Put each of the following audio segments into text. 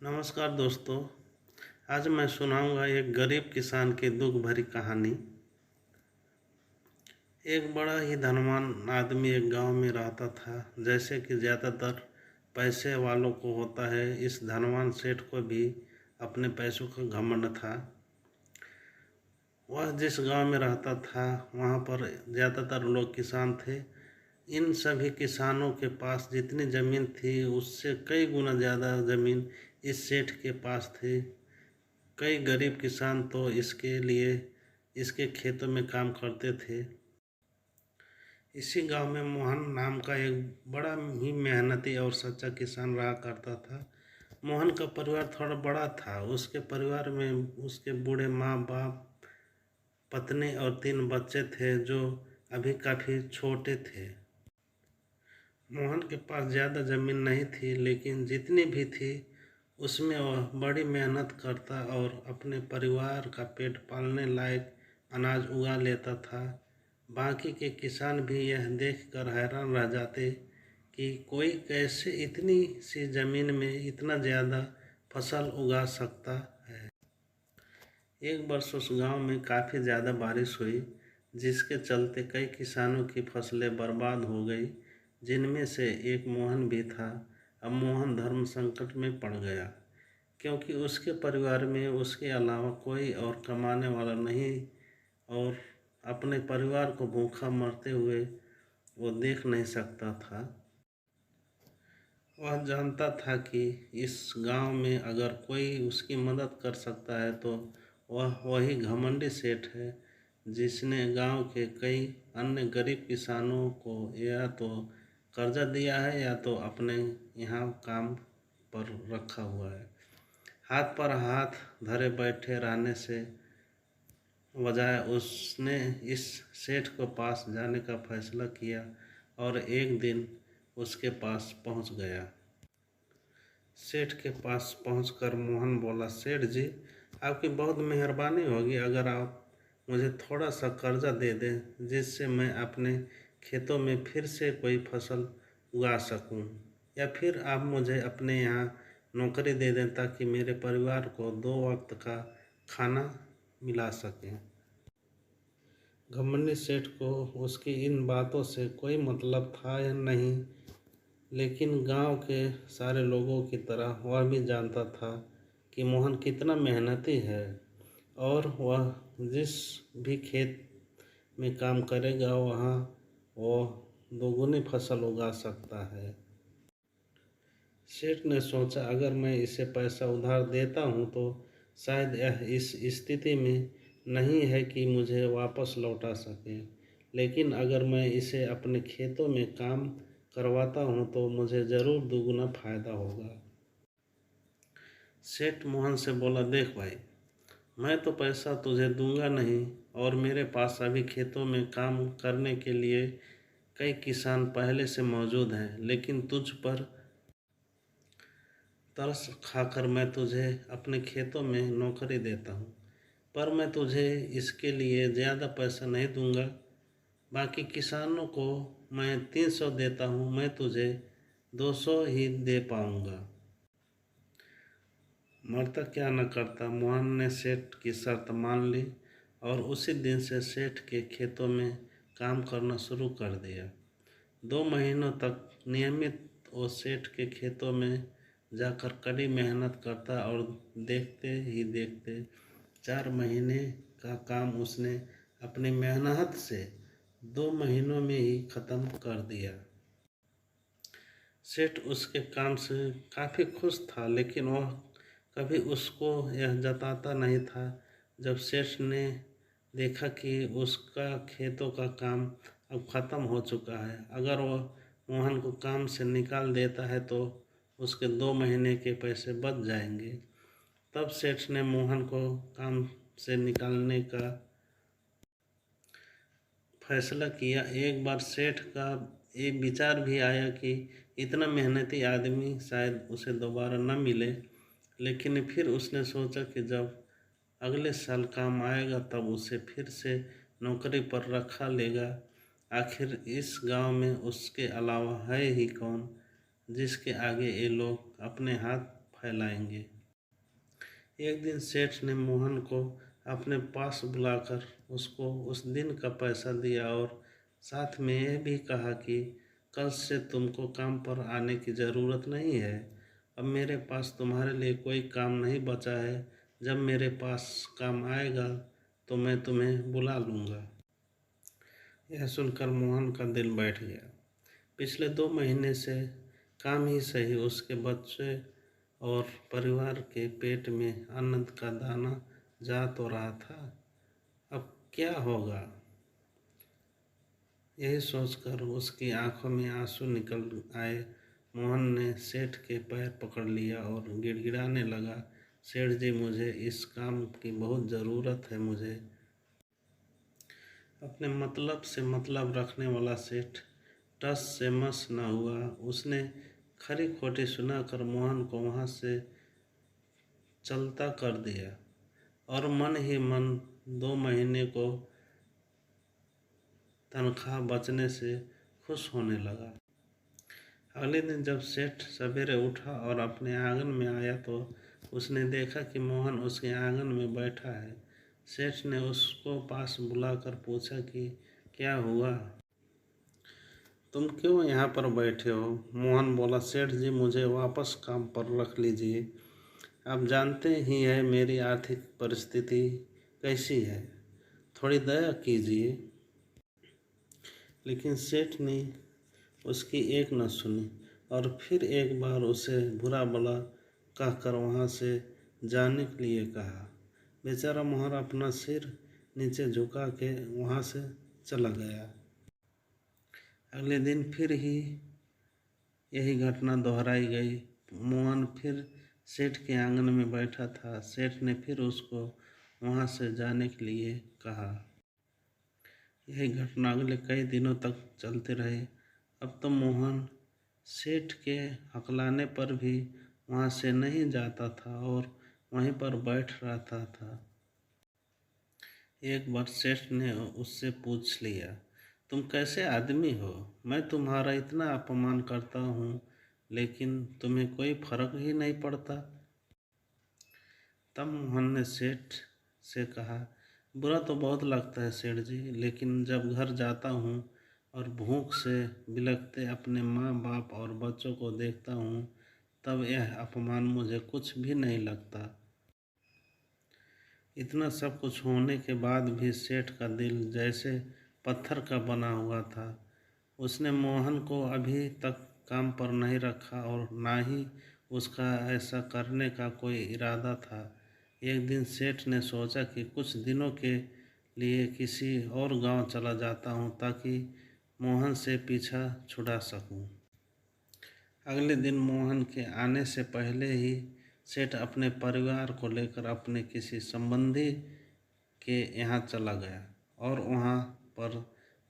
नमस्कार दोस्तों। आज मैं सुनाऊंगा एक गरीब किसान की दुख भरी कहानी। एक बड़ा ही धनवान आदमी एक गांव में रहता था। जैसे कि ज़्यादातर पैसे वालों को होता है, इस धनवान सेठ को भी अपने पैसों का घमंड था। वह जिस गांव में रहता था वहां पर ज़्यादातर लोग किसान थे। इन सभी किसानों के पास जितनी ज़मीन थी उससे कई गुना ज़्यादा ज़मीन इस सेठ के पास थी। कई गरीब किसान तो इसके लिए इसके खेतों में काम करते थे। इसी गांव में मोहन नाम का एक बड़ा ही मेहनती और सच्चा किसान रहा करता था। मोहन का परिवार थोड़ा बड़ा था। उसके परिवार में उसके बूढ़े माँ बाप, पत्नी और 3 बच्चे थे जो अभी काफ़ी छोटे थे। मोहन के पास ज़्यादा ज़मीन नहीं थी, लेकिन जितनी भी थी उसमें वह बड़ी मेहनत करता और अपने परिवार का पेट पालने लायक अनाज उगा लेता था। बाकी के किसान भी यह देखकर हैरान रह जाते कि कोई कैसे इतनी सी ज़मीन में इतना ज़्यादा फसल उगा सकता है। एक वर्ष उस गांव में काफ़ी ज़्यादा बारिश हुई, जिसके चलते कई किसानों की फसलें बर्बाद हो गई, जिनमें से एक मोहन भी था। अब मोहन धर्म संकट में पड़ गया, क्योंकि उसके परिवार में उसके अलावा कोई और कमाने वाला नहीं और अपने परिवार को भूखा मरते हुए वो देख नहीं सकता था। वह जानता था कि इस गांव में अगर कोई उसकी मदद कर सकता है तो वह वही घमंडी सेठ है, जिसने गांव के कई अन्य गरीब किसानों को या तो कर्जा दिया है या तो अपने यहाँ काम पर रखा हुआ है। हाथ पर हाथ धरे बैठे रहने से बजाय उसने इस सेठ को पास जाने का फैसला किया और एक दिन उसके पास पहुंच गया। सेठ के पास पहुंचकर मोहन बोला, सेठ जी, आपकी बहुत मेहरबानी होगी अगर आप मुझे थोड़ा सा कर्जा दे दें, जिससे मैं अपने खेतों में फिर से कोई फसल उगा सकूं, या फिर आप मुझे अपने यहाँ नौकरी दे दें ताकि मेरे परिवार को 2 वक्त का खाना मिला सकें। घमंडी सेठ को उसकी इन बातों से कोई मतलब था या नहीं, लेकिन गांव के सारे लोगों की तरह वह भी जानता था कि मोहन कितना मेहनती है और वह जिस भी खेत में काम करेगा वहाँ वह दोगुनी फसल उगा सकता है। सेठ ने सोचा, अगर मैं इसे पैसा उधार देता हूँ तो शायद यह इस स्थिति में नहीं है कि मुझे वापस लौटा सके, लेकिन अगर मैं इसे अपने खेतों में काम करवाता हूँ तो मुझे ज़रूर दुगुना फायदा होगा। सेठ मोहन से बोला, देख भाई, मैं तो पैसा तुझे दूंगा नहीं और मेरे पास अभी खेतों में काम करने के लिए कई किसान पहले से मौजूद हैं, लेकिन तुझ पर तरस खाकर मैं तुझे अपने खेतों में नौकरी देता हूँ, पर मैं तुझे इसके लिए ज़्यादा पैसा नहीं दूंगा। बाकी किसानों को मैं 300 देता हूँ, मैं तुझे 200 ही दे पाऊँगा। मरता क्या न करता, मोहन ने सेठ की शर्त मान ली और उसी दिन से सेठ के खेतों में काम करना शुरू कर दिया। 2 महीनों तक नियमित वो सेठ के खेतों में जाकर कड़ी मेहनत करता और देखते ही देखते 4 महीने का काम उसने अपनी मेहनत से 2 महीनों में ही ख़त्म कर दिया। सेठ उसके काम से काफ़ी खुश था, लेकिन वह कभी उसको यह जताता नहीं था। जब सेठ ने देखा कि उसका खेतों का काम अब ख़त्म हो चुका है, अगर वह मोहन को काम से निकाल देता है तो उसके 2 महीने के पैसे बच जाएंगे। तब सेठ ने मोहन को काम से निकालने का फैसला किया। एक बार सेठ का एक विचार भी आया कि इतना मेहनती आदमी शायद उसे दोबारा न मिले, लेकिन फिर उसने सोचा कि जब अगले साल काम आएगा तब उसे फिर से नौकरी पर रखा लेगा। आखिर इस गांव में उसके अलावा है ही कौन जिसके आगे ये लोग अपने हाथ फैलाएंगे। एक दिन सेठ ने मोहन को अपने पास बुलाकर उसको उस दिन का पैसा दिया और साथ में यह भी कहा कि कल से तुमको काम पर आने की ज़रूरत नहीं है। अब मेरे पास तुम्हारे लिए कोई काम नहीं बचा है। जब मेरे पास काम आएगा तो मैं तुम्हें बुला लूँगा। यह सुनकर मोहन का दिल बैठ गया। पिछले 2 महीने से काम ही सही उसके बच्चे और परिवार के पेट में अन्न का दाना जा तो रहा था, अब क्या होगा। यही सोचकर उसकी आंखों में आंसू निकल आए। मोहन ने सेठ के पैर पकड़ लिया और गिड़गिड़ाने लगा, सेठ जी मुझे इस काम की बहुत ज़रूरत है। मुझे अपने मतलब से मतलब रखने वाला सेठ टस से मस न हुआ। उसने खरी खोटी सुनाकर मोहन को वहाँ से चलता कर दिया और मन ही मन 2 महीने को तनख्वाह बचने से खुश होने लगा। अगले दिन जब सेठ सवेरे उठा और अपने आंगन में आया तो उसने देखा कि मोहन उसके आंगन में बैठा है। सेठ ने उसको पास बुलाकर पूछा कि क्या हुआ, तुम क्यों यहाँ पर बैठे हो। मोहन बोला, सेठ जी मुझे वापस काम पर रख लीजिए। आप जानते ही है मेरी आर्थिक परिस्थिति कैसी है, थोड़ी दया कीजिए। लेकिन सेठ ने उसकी एक न सुनी और फिर एक बार उसे बुरा भला कहकर वहाँ से जाने के लिए कहा। बेचारा मोहन अपना सिर नीचे झुका के वहाँ से चला गया। अगले दिन फिर ही यही घटना दोहराई गई। मोहन फिर सेठ के आंगन में बैठा था। सेठ ने फिर उसको वहाँ से जाने के लिए कहा। यही घटना अगले कई दिनों तक चलते रहे। अब तो मोहन सेठ के हकलाने पर भी वहाँ से नहीं जाता था और वहीं पर बैठ रहता था। एक बार सेठ ने उससे पूछ लिया, तुम कैसे आदमी हो, मैं तुम्हारा इतना अपमान करता हूँ लेकिन तुम्हें कोई फर्क ही नहीं पड़ता। तब मोहन ने सेठ से कहा, बुरा तो बहुत लगता है सेठ जी, लेकिन जब घर जाता हूँ और भूख से बिलखते अपने माँ बाप और बच्चों को देखता हूँ तब यह अपमान मुझे कुछ भी नहीं लगता। इतना सब कुछ होने के बाद भी सेठ का दिल जैसे पत्थर का बना हुआ था। उसने मोहन को अभी तक काम पर नहीं रखा और ना ही उसका ऐसा करने का कोई इरादा था। एक दिन सेठ ने सोचा कि कुछ दिनों के लिए किसी और गांव चला जाता हूं ताकि मोहन से पीछा छुड़ा सकूं। अगले दिन मोहन के आने से पहले ही सेठ अपने परिवार को लेकर अपने किसी संबंधी के यहाँ चला गया और वहाँ पर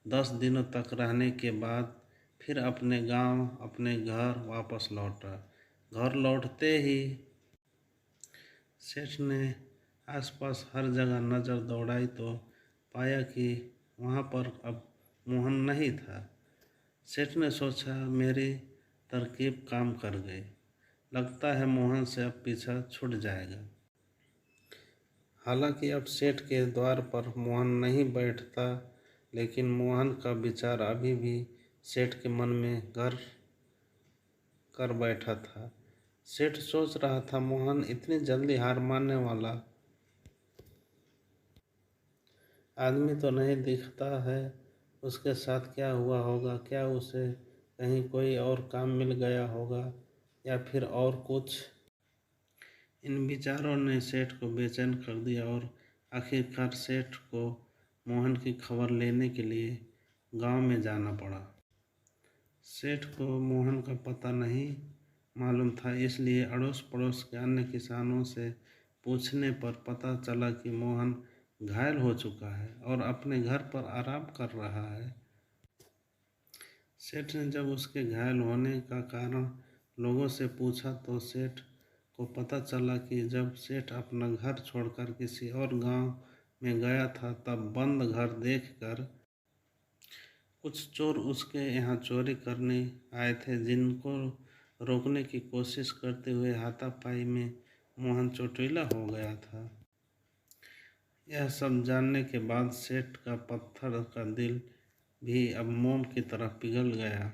10 दिनों तक रहने के बाद फिर अपने गांव अपने घर वापस लौटा। घर लौटते ही सेठ ने आसपास हर जगह नज़र दौड़ाई तो पाया कि वहाँ पर अब मोहन नहीं था। सेठ ने सोचा मेरी तरकीब काम कर गई, लगता है मोहन से अब पीछा छूट जाएगा। हालांकि अब सेठ के द्वार पर मोहन नहीं बैठता, लेकिन मोहन का विचार अभी भी सेठ के मन में घर कर बैठा था। सेठ सोच रहा था मोहन इतनी जल्दी हार मानने वाला आदमी तो नहीं दिखता है। उसके साथ क्या हुआ होगा, क्या उसे कहीं कोई और काम मिल गया होगा या फिर और कुछ। इन विचारों ने सेठ को बेचैन कर दिया और आखिरकार सेठ को मोहन की खबर लेने के लिए गांव में जाना पड़ा। सेठ को मोहन का पता नहीं मालूम था, इसलिए अड़ोस पड़ोस के अन्य किसानों से पूछने पर पता चला कि मोहन घायल हो चुका है और अपने घर पर आराम कर रहा है। सेठ ने जब उसके घायल होने का कारण लोगों से पूछा तो सेठ को पता चला कि जब सेठ अपना घर छोड़कर किसी और गांव में गया था तब बंद घर देखकर कुछ चोर उसके यहाँ चोरी करने आए थे, जिनको रोकने की कोशिश करते हुए हाथापाई में मोहन चोटीला हो गया था। यह सब जानने के बाद सेठ का पत्थर का दिल भी अब मोम की तरह पिघल गया।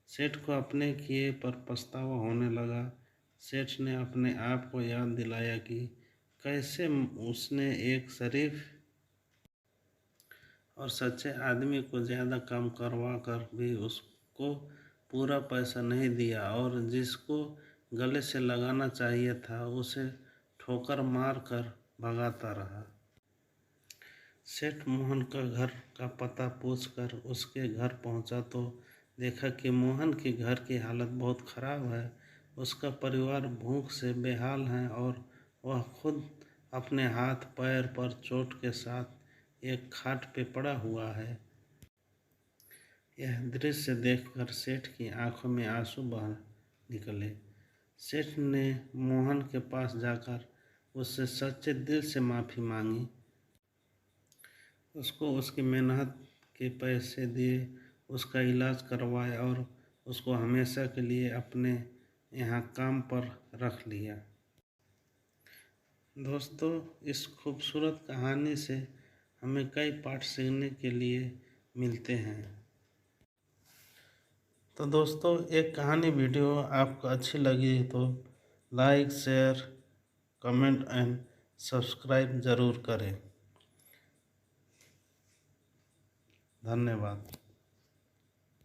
सेठ को अपने किए पर पछतावा होने लगा। सेठ ने अपने आप को याद दिलाया कि कैसे उसने एक शरीफ और सच्चे आदमी को ज़्यादा काम करवा कर भी उसको पूरा पैसा नहीं दिया और जिसको गले से लगाना चाहिए था उसे ठोकर मार कर भगाता रहा। सेठ मोहन का घर का पता पूछकर उसके घर पहुंचा तो देखा कि मोहन के घर की हालत बहुत ख़राब है। उसका परिवार भूख से बेहाल है और वह खुद अपने हाथ पैर पर चोट के साथ एक खाट पे पड़ा हुआ है। यह दृश्य देखकर सेठ की आंखों में आंसू बह निकले। सेठ ने मोहन के पास जाकर उससे सच्चे दिल से माफ़ी मांगी, उसको उसकी मेहनत के पैसे दिए, उसका इलाज करवाया और उसको हमेशा के लिए अपने यहाँ काम पर रख लिया। दोस्तों, इस खूबसूरत कहानी से हमें कई पाठ सीखने के लिए मिलते हैं। तो दोस्तों, एक कहानी वीडियो आपको अच्छी लगी तो like, share, comment and subscribe ज़रूर करें। धन्यवाद।